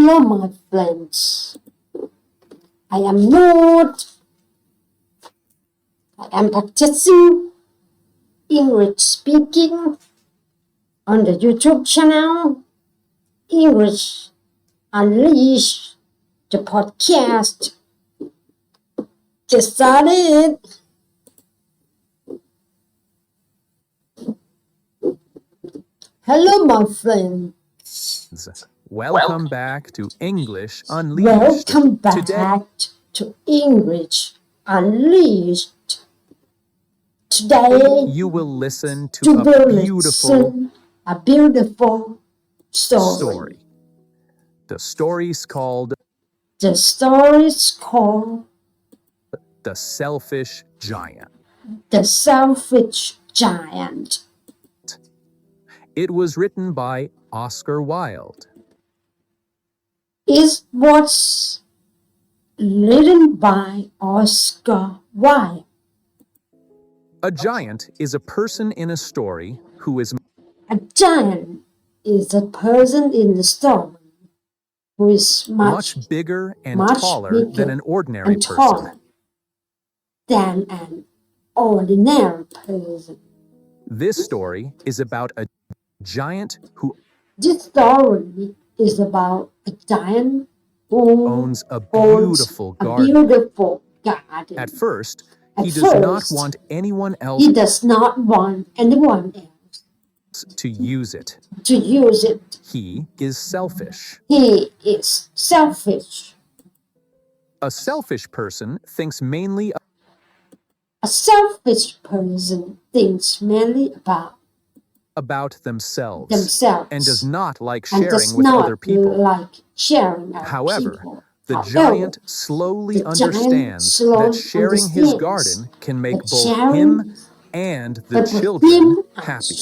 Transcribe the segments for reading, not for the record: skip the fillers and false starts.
Hello, my friends. I am not. I am practicing English speaking on the YouTube channel English Unleashed, the podcast. Get started. Hello, my friend. Welcome back to English Unleashed. Welcome back to English Unleashed. Today, you will listen to you will beautiful a beautiful story. The story's called The story's called The Selfish Giant. The Selfish Giant. It was written by Oscar Wilde. It was written by Oscar Wilde. A giant is a person in a story who is A giant is a person in the story who is much bigger and taller than an ordinary person. taller than an ordinary person. This story is about a giant who This story is about a giant who owns a beautiful garden. At first, he does not want anyone else to use it. He is selfish. A selfish person thinks mainly about themselves and does not like sharing with other people. However, the giant slowly understands that sharing his garden can make both him and the children happy.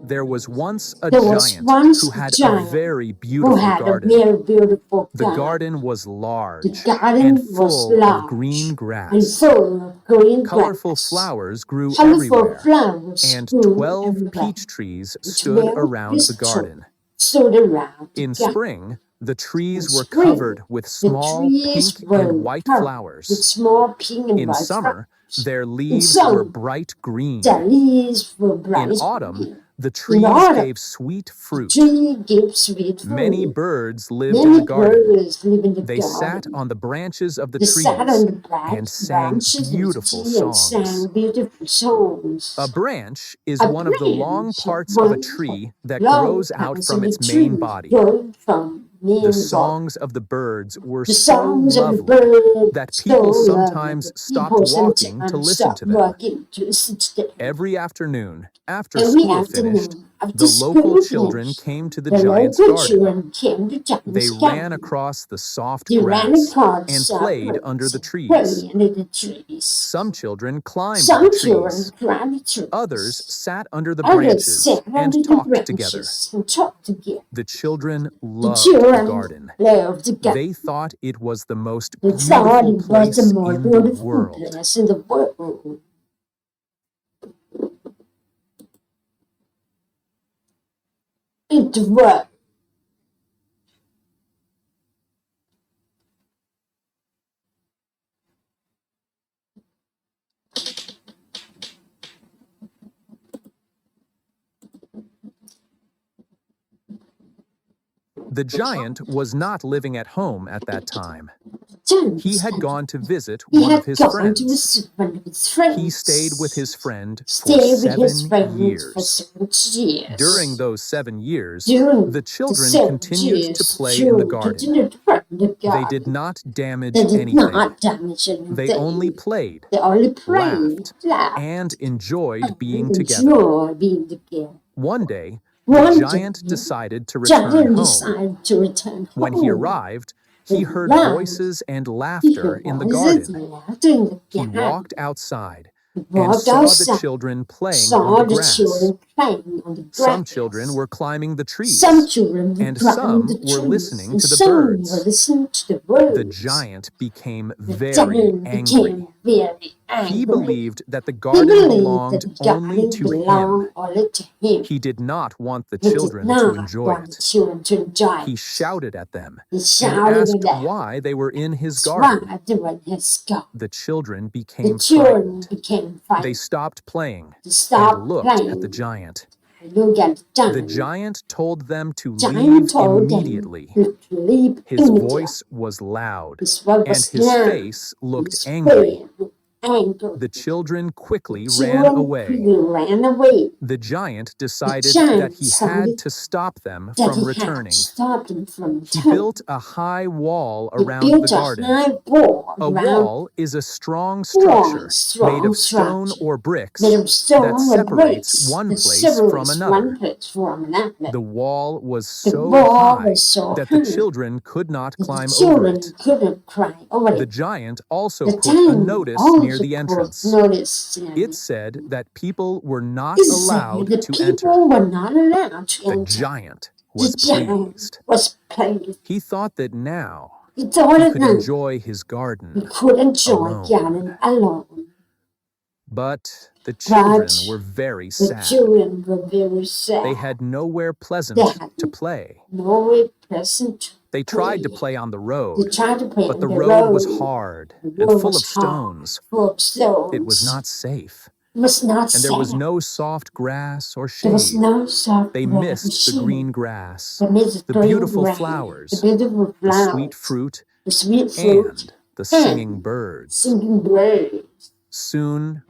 There was once a giant who had a very beautiful garden. The garden was large and full of green grass. Colorful flowers grew everywhere, and 12 peach trees stood around the garden. In spring, the trees were covered with small pink and white flowers. In summer, their leaves were bright green. In autumn, the trees gave sweet fruit. Many birds lived in the garden. They sat on the branches of the trees and sang beautiful songs. A branch is one of the long parts of a tree that grows out from its main body. The songs of the birds were so lovely that people sometimes stopped walking to listen to them. Every afternoon, after school finished, the local children came to the giant's garden. They ran across the soft grass and played under the trees. Some children climbed the trees. Others sat under the branches and talked together. The children loved the garden. They thought it was the most beautiful place in the world. The giant was not living at home at that time. He had gone to visit one of his friends. He stayed with his friend for 7 years. During those 7 years, the children continued to play in the garden. They did not damage anything. They only played, laughed, and enjoyed being together. One day, the giant decided to return home. When he arrived, he heard voices and laughter in the garden. He walked outside and saw the children playing on the grass. playing on the grass. Some children were climbing the trees, Some children were and climbing some the were trees, listening and to the some birds. were listening to the birds. The giant became The very giant angry. became very angry. He believed that the He garden believed belonged that the only garden to him. belonged only to him. He did not want the He did children to not enjoy want the it. children to enjoy He it. shouted at them He and shouted asked at them. why they were in his That's garden. why they were in his garden. The children The became children frightened. became They frightened. stopped playing They and stopped looked at the playing giant. and looked at the The giant. giant told them to Giant leave told them immediately. to leave His immediately. voice was loud, His voice and was his loud. face looked His angry. face looked angry. The children quickly The ran children away. quickly ran away. The giant The decided giant that he had to stop them that from he had returning. to stop them from He returning. built a high wall He around the built a garden. high wall A around wall is a strong structure made of stone or bricks made of stone that or separates bricks one that place from separates another. one place from another. The wall was The so wall high was so that the high children could not that the climb over children it. couldn't climb over The it. giant also The put a giant notice near also the put entrance. notice in It it. said that people were not It said allowed that to enter. people were not allowed to The enter. giant The was giant pleased. was pleased. He thought that now He thought he that could now enjoy his he garden could enjoy alone. garden alone. But the children But were very the sad. children were very sad. They had nowhere They pleasant had to play. no present to They tried to play. play on the They road, tried to play but on the the road was road. hard The and road full was of hard, stones. full of It was stones. not safe, It was not and there was safe. no soft grass or There was shade. no soft They grass missed the green grass, They missed the green beautiful grass, the flowers, beautiful the sweet flowers, fruit, the sweet fruit, and the singing and birds. singing birds. Soon,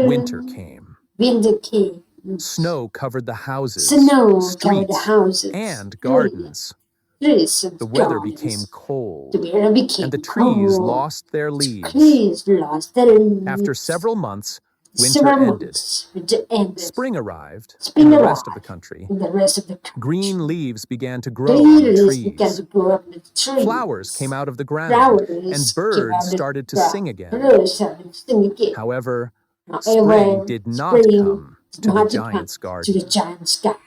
winter Soon came. winter came. Snow covered the houses, Snow covered the streets, houses, and gardens. trees and The weather became gardens. The cold, weather became and the trees cold. lost their leaves. Trees lost their leaves. After several months, winter Several ended. months, winter ended. Spring arrived Spring in the rest of the arrived country. in the rest of the country. Green leaves began to grow Green on the leaves began to trees. grow up in the trees. Flowers came out of the ground, Flowers and came out birds of the started to ground. sing again. Birds started to sing again. However, However, spring did not spring come did to the not come giant's to the garden. giant's garden.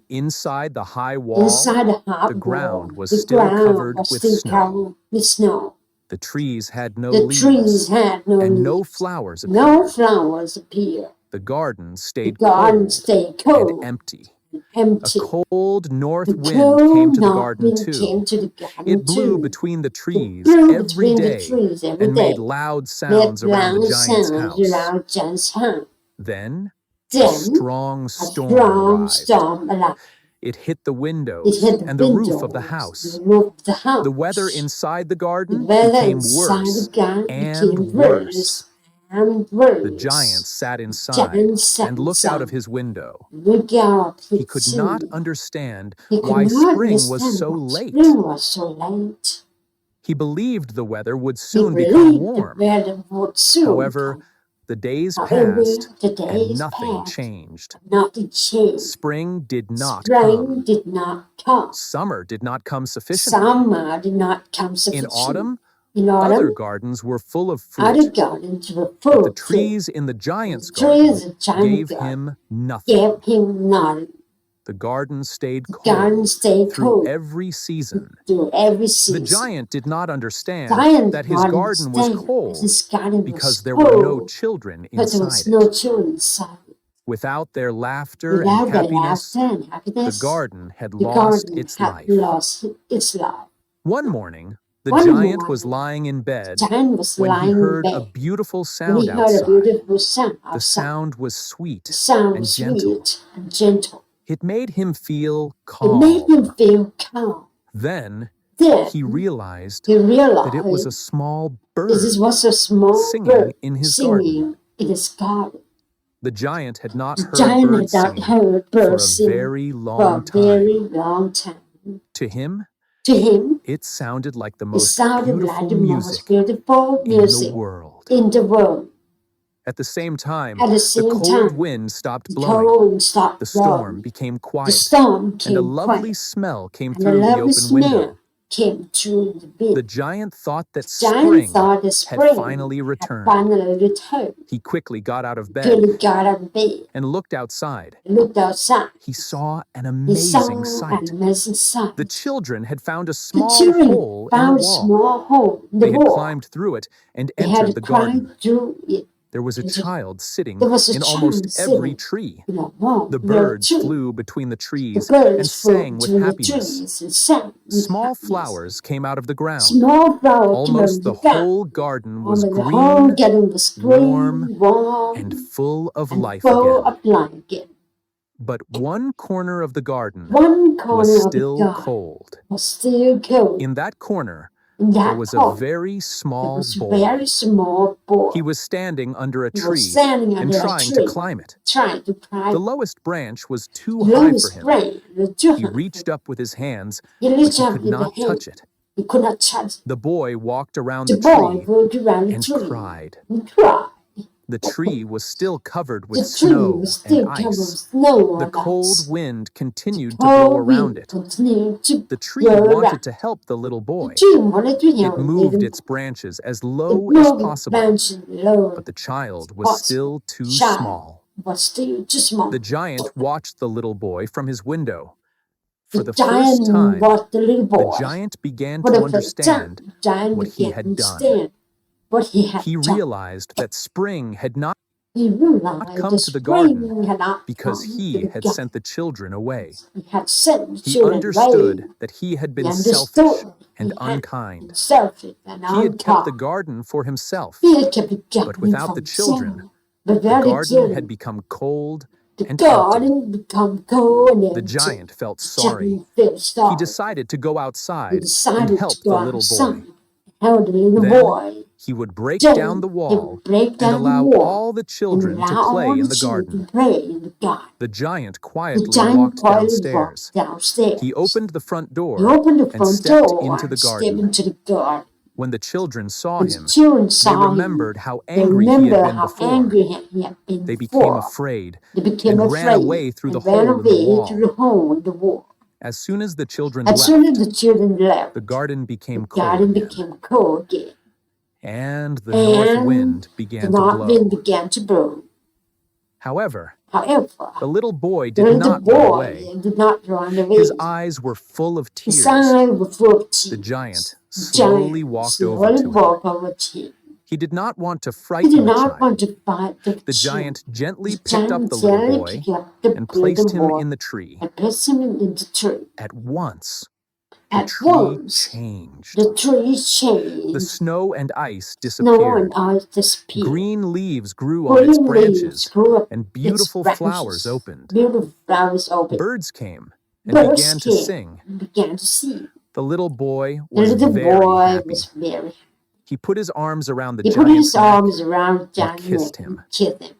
Inside the high wall, Inside the hot the ground wall, was the still ground covered was with still snow. covered with snow. The trees had no The leaves, trees had no and no leaves. flowers No appeared. flowers appeared. The garden The stayed garden cold stayed and cold empty. and A empty. cold north The wind came cold to the north garden wind came too. to the garden It blew too. between the It trees blew every between the day trees every and made day. loud Made sounds around the loud giant's sounds house. around Giant's house. Then a Then strong a storm strong arrived. storm arrived. It hit the It windows hit the and the roof of the windows, house. the roof of the house. The weather inside the The garden weather became inside the worse garden and became worse. worse and The giant worse. sat The inside giant sat and looked out of inside. his window. Look out He his could not window. understand He could why not spring was understand so why late. spring was so late. He believed the weather would He soon become believed the warm. weather would soon However, come. the days However, passed the and days nothing passed, changed. but nothing changed. Spring did not Spring come. did not come. Summer did not come sufficiently. Summer did not come In sufficiently. autumn, In other autumn, gardens were full of other fruit, gardens were but full the of fruit. trees in the giant's The trees garden of giant gave garden him gave nothing. him nothing. The garden stayed The garden cold stayed through cold every season. through every The season. giant did not understand Giant that did his not garden was understand that cold his garden because was there were no cold, children but there was inside no it. children inside. Without their laughter and Without their happiness, laughter and the happiness, garden had the lost garden its had life. lost its life. One morning, the One giant was morning, lying in the bed giant was when he lying in heard a bed beautiful when sound he heard a outside. beautiful sound The outside. sound was The sweet sound and was gentle. sweet and gentle. It made him feel It made him calm. feel calm. Then Then he realized he that it was a realized small this bird was a small singing bird in his garden. singing in his garden. The giant had not The heard giant birds had not singing heard for birds a sing very for a long very time. long time. To him, To him, it sounded like the it most sounded like beautiful the most music beautiful in the music world. in the world. At the same time, At the the same cold time, wind stopped the blowing. cold wind stopped The storm blowing. became The quiet, storm and a came lovely quiet, smell came and a through the lovely open smell window. came through the wind. The giant thought that Giant spring thought the had spring finally had returned. finally returned. He quickly got out of bed Quickly got out of bed, and looked outside. looked outside. He saw an He saw amazing an sight. amazing sight. The children had found a The small children hole in the found a wall. small hole in the They had wall. climbed through it and They entered had the climbed garden. through it. There was a child sitting There was a in child almost every sitting tree. in a wall. The There were birds two. flew between the The trees birds and flew sang with between the happiness. trees and sang with Small happiness. flowers came out of the ground. Small flower came Almost out the of the ground. whole garden was The whole green, garden was warm, green, warm, and full of and life full again. of life again. But one corner of the garden One corner was of the still garden cold. was still cold. In that corner, In there that was a corner, very there small was a boy. very small boy. He was standing under a He was tree standing and under a trying to tree, climb it. trying to climb The lowest branch was too the high for lowest him. branch. The two He reached up with his hands, He but reached he up could with the not hand. touch it. He could not touch. The boy walked around The the boy tree walked around the and tree cried. and cried. The tree was still covered The with tree snow was and still covered with ice. snow The and cold ice. wind continued The to blow cold around wind it. continued to The tree blow wanted around. to help the little The boy. tree wanted to It help moved little its branches as It low as moved its possible, branches low but the child as was possible. still too Child small. was still too small. The giant watched the little boy from his window. For The the first giant time, watched the little the boy. giant began For to the first time, understand the giant what he began to had done. understand what he had He done. realized that spring had not He realized come the to the garden spring had not because come to he the had garden. sent the children away. He had sent the He children away. understood that he had He been selfish understood and he had been unkind. selfish and He had kept the unkind. garden for himself, He had kept the but garden without for the himself. children, But the without the garden had children, become cold the and empty. garden become cold and The empty. giant felt The sorry. giant felt He sorry. decided to go He outside and decided to help go the little outside boy. and help the little Then boy. he would break Then down the he wall would break and down the allow wall all the and children to allow play all in the the children garden. to play in the garden. The giant The quietly giant walked quietly downstairs. walked downstairs. He opened the front He door opened the and front stepped door into the and stepped garden. into the garden. When the children saw When the him, children they saw him, remembered how they angry he had remembered been how before. angry he had been They became before. afraid They became and ran afraid away through the and ran hole in the away through the wall. hole in the wall. As soon as the children As soon as left, the children left, the garden the became cold garden again, became cold again, and the north and wind the began to north wind blow. began to blow. However, However, the little boy the did little not run boy away. did not run away. His eyes were full of His tears. eyes were full of The tears. giant The slowly giant walked over slowly to him. walked over to him. He did not want to He did frighten the not want child. to fight the The child. giant gently The picked up giant the little gently boy picked up the and placed little him boy in the tree. and placed him in the tree. At once, the At tree once, changed. the tree The changed. snow and ice Snow and disappeared. ice disappeared. Green leaves grew on its Green leaves branches, grew up and its beautiful flowers branches. opened. Beautiful flowers opened. Birds came and Birds began to came sing. and began to sing. The little boy The was little very boy happy. was very happy. He put his arms around the He put giant's his arms neck around the and giant's kissed neck him. and kissed him.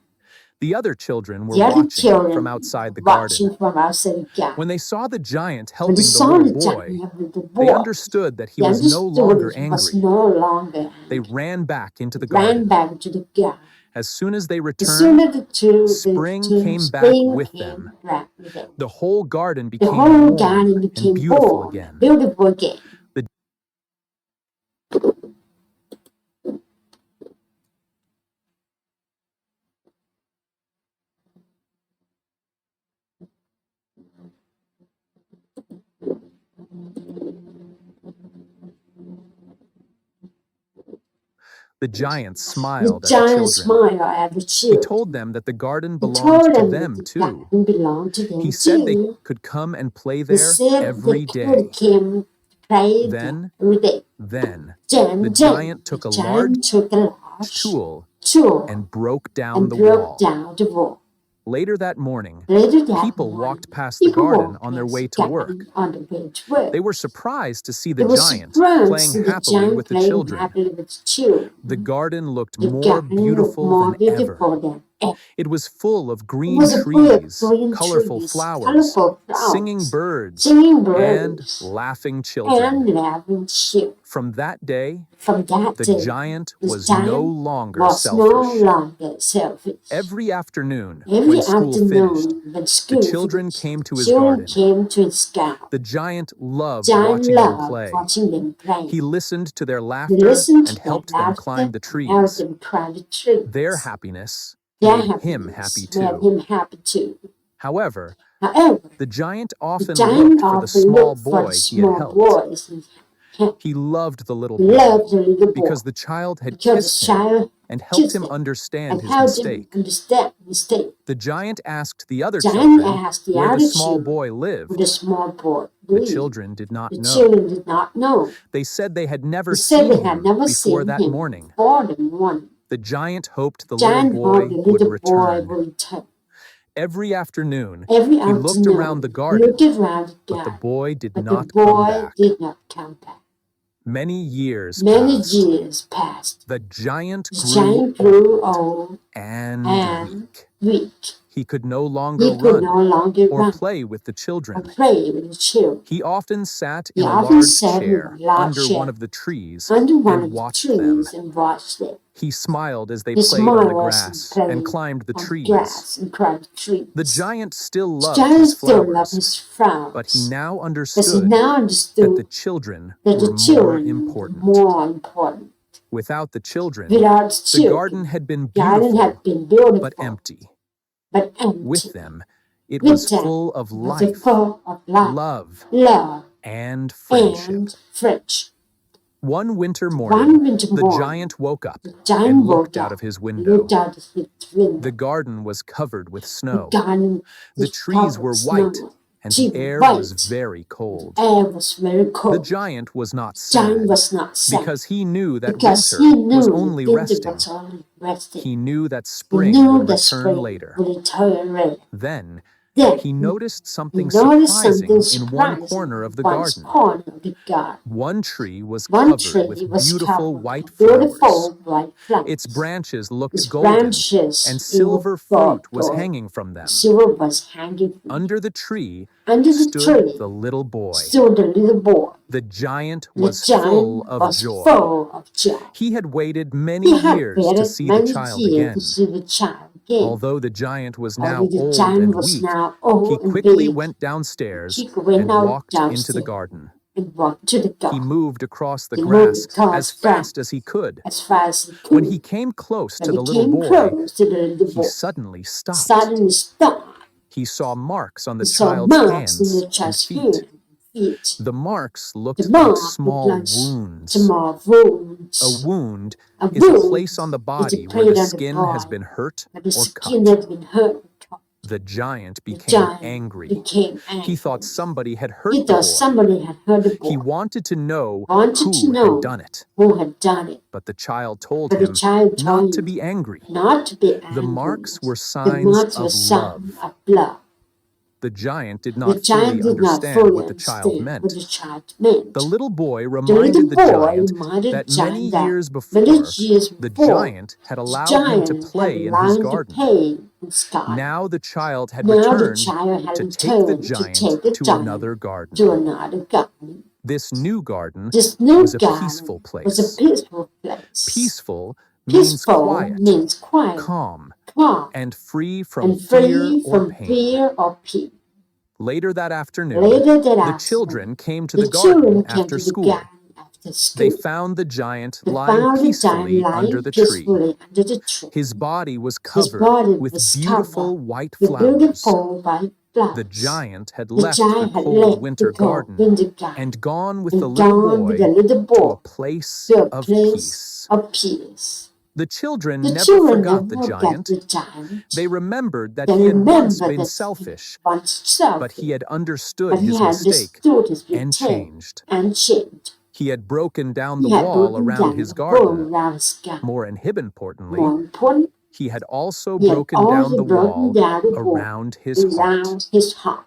The other children were The other watching children from outside the watching garden. from outside the garden. When they saw the giant When they helping the saw little the boy, giant with the they boy, understood that he they was no understood longer he was angry. no longer They angry. ran back into the Ran garden. back to the garden. As soon as they As soon returned, as the two spring came back spring with came them. back with them. The whole garden The became whole warm garden and became beautiful warm, again. beautiful again. The The giant The smiled at the giant children. smiled at the He children. told them that the garden He belonged told to them that them the too. garden belonged to them He said they too. could come and play He there said every they could day. come play there Then, every day. then, Then, the giant took a the large giant took a large tool tool and broke down and the broke wall. down the wall. Later that morning, Later that people morning, walked past the people garden walked on their past way the to work. garden on the way to work. They were surprised to see They the were giant surprised to playing see the happily giant with the playing children. happily with the children. The garden looked The more garden looked beautiful more than ever. beautiful than It was full of It green was a full of trees, green colorful trees, flowers, colorful singing flowers, birds, singing and birds, laughing and children. laughing children. From that day, From that the day, giant the was no giant longer was no selfish. longer selfish. Every afternoon, Every when school finished, afternoon, when the school children finished, came to his children garden. came to his garden. The giant loved Giant watching them loved play. watching them play. He listened to their He laughter listened and to their helped them climb laughter the and helped trees. them climb the trees. Their happiness Their made him happiness happy made too. him happy too. However, However, the giant the often giant looked for the often small looked for the boy he had small helped. boys and He loved the little he boy loved the little boy because the child had because kissed the him child and helped kissed him him understand and his helped him mistake. understand the mistake. The giant asked the other Giant children asked the where the other small children boy where lived. the small boy The lived. children did not The know. children did not know. They said they had never They said seen they had him never before seen that him morning. before the morning. The giant hoped the little Giant hoped boy the would little boy return. would return. Every afternoon, Every he looked around the afternoon, he looked garden, around the but the garden, boy did but the not come boy back. did not come back. Many years Many passed. years passed. The giant The grew giant grew old old and and weak. weak. He could no longer He could no run longer or run play with the or children. play with the children. He often sat He in a often large sat in a chair large under one chair of the trees under one and of the watched them. trees and watched them. He smiled as they He played on the smiled as he grass and played climbed the on the trees. grass and climbed the trees. The giant still The loved giant his still loved flowers, his but he flowers, now but he understood now that understood the children that were the more children were important. more important. Without the children, Without the the garden children, had been the garden beautiful had been but beautiful empty. but With empty. them, it With was them, full of it was life, full of life, love, love, and friendship. and friendship. One winter morning, One winter the morning, giant woke up the giant and woke looked out up of his and window. looked out of his window. The garden was covered with The snow. garden The was trees covered were with white, snow. and She the air was was white. very The cold. air was very The cold. giant was not The giant sad was not sad because he knew that because winter he was knew only winter resting. was only resting. He knew that He spring knew would that return spring later. would return later. Then Then he noticed he something noticed something surprising in one surprising corner of in the one garden. corner of the garden. One tree was One covered tree with was beautiful covered white with flowers. beautiful white Its flowers. branches looked Its golden, and branches silver looked fruit was gold. hanging from them. Silver was hanging from them. Under the tree Under the stood tree the little boy. stood the little boy. The giant The was full giant of was joy. full of joy. He had waited many He had years to waited see the many child years again. to see the child again. Although the giant was Although now the old giant and was weak, now he old and quickly big, went downstairs he went and out walked into the downstairs garden. and walked to the He garden. moved across the He moved grass across as the fast as he could. as fast as he When he could. came close When to he the little came boy, close to the little he boy, suddenly stopped. suddenly stopped. He saw marks on He the saw child's marks in hands the and child's feet. hand and feet. The marks The looked like mark looked small like wounds. small A wounds. wound A is a wound place on the is a body where place the on the skin has body been hurt where the or skin cut. had been hurt. The giant The became giant angry. became He thought angry. somebody had He hurt the thought boy. somebody had hurt the He boy. wanted to know Wanted to who had know done it. who had done it. But the child told But the him child not told to him be angry. not to be The angry. marks were The signs marks were of signs love. of blood. The giant did The not giant fully did not understand fully what the child understand what meant. the child meant. The little boy The little reminded the boy giant reminded that the many giant that years many before, years the before, giant had the allowed him to giant had play in allowed his him to garden. play in his garden. Now the child had Now the returned child had to take the returned to giant take the to giant another to garden. another garden. This new garden This new was a peaceful garden was a place. peaceful place. Peaceful means Peaceful quiet, means quiet, calm, calm, and free from and fear free or from pain. fear or pain. Later that afternoon, Later that the afternoon, children came to the the garden children came after to the school. garden after They school. found the giant They lying found the giant peacefully under lying the tree. peacefully under the tree. His body was His covered body with was beautiful covered white with flowers. beautiful white The flowers. giant had The left the giant had cold left winter the cold garden winter garden and gone with the and little gone with the boy little to a boy place to a of place peace. of peace. The children The never children forgot the never forgot giant. the giant. They remembered that They he had once remembered been that he selfish, once but he selfish, had understood but he his had mistake understood his and mistake changed. and changed. He had broken down the He had wall broken around down his the garden. wall around his garden. More importantly, More important, he had also he had broken down also the broken wall down the wall around his heart. around his heart.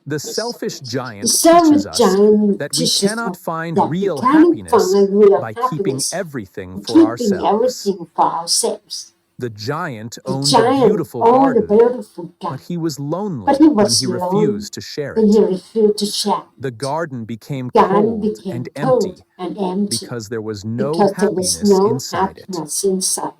The selfish The giant teaches servant us giant that we teaches cannot us find that we real cannot happiness find real by keeping happiness everything in for keeping ourselves. everything for ourselves. The giant The owned a giant beautiful owned a garden, beautiful but garden, he was but lonely he when was he alone refused to share when he it. refused to share. The garden became The garden cold became and cold empty and empty because there was no because there was happiness no inside it. happiness inside.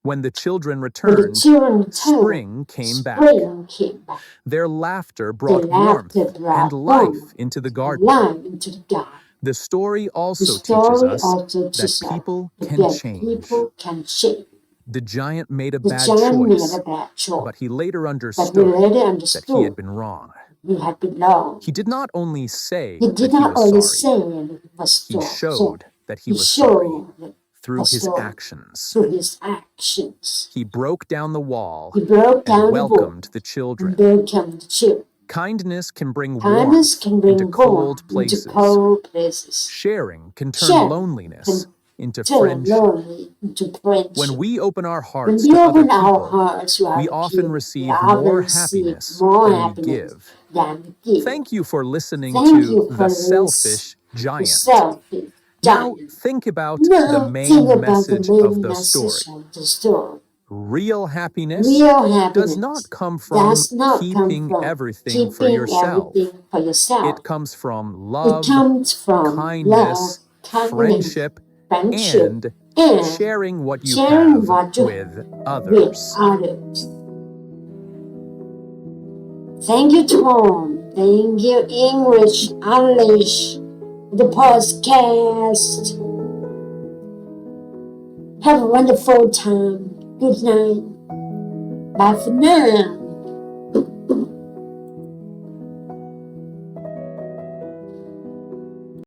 When the children When the returned, children returned, spring came back. spring came back. Their laughter Their brought laughter warmth and brought life warmth into the and garden. life into the garden. The story The also teaches story us also that teaches us people can that change. people can change. The giant made a The bad giant made choice, a bad choice, but he later but he understood later that he had understood been wrong. he had been wrong. He did not only say He did that he not was only sorry, say that he was he sorry, showed that he he was sorry showed that he through was his sorry actions. through his actions. He broke down the wall He broke and down the wall welcomed the and children. welcomed the children. Kindness can bring Kindness warmth can into bring cold warmth into places. cold places. Sharing can turn Sharing loneliness can into turn friendship. lonely into friendship. When we open our When hearts we to other open our people, hearts to we other often people, we receive often more receive happiness more than we happiness give. than we give. Thank you for listening Thank to you The for this, Selfish the Giant. selfish Now giant. think about the Now think main about the message of main the message story. of the story. Real happiness Real does happiness not come from does not come keeping from everything for keeping yourself. everything for yourself. It comes from It love, comes from love, kindness, kindness, friendship, friendship, and and sharing what you sharing have what you with have with others. others. Thank you, Tom. Thank you, English Unleash, the podcast. Have a wonderful time. Good night. Bye for now.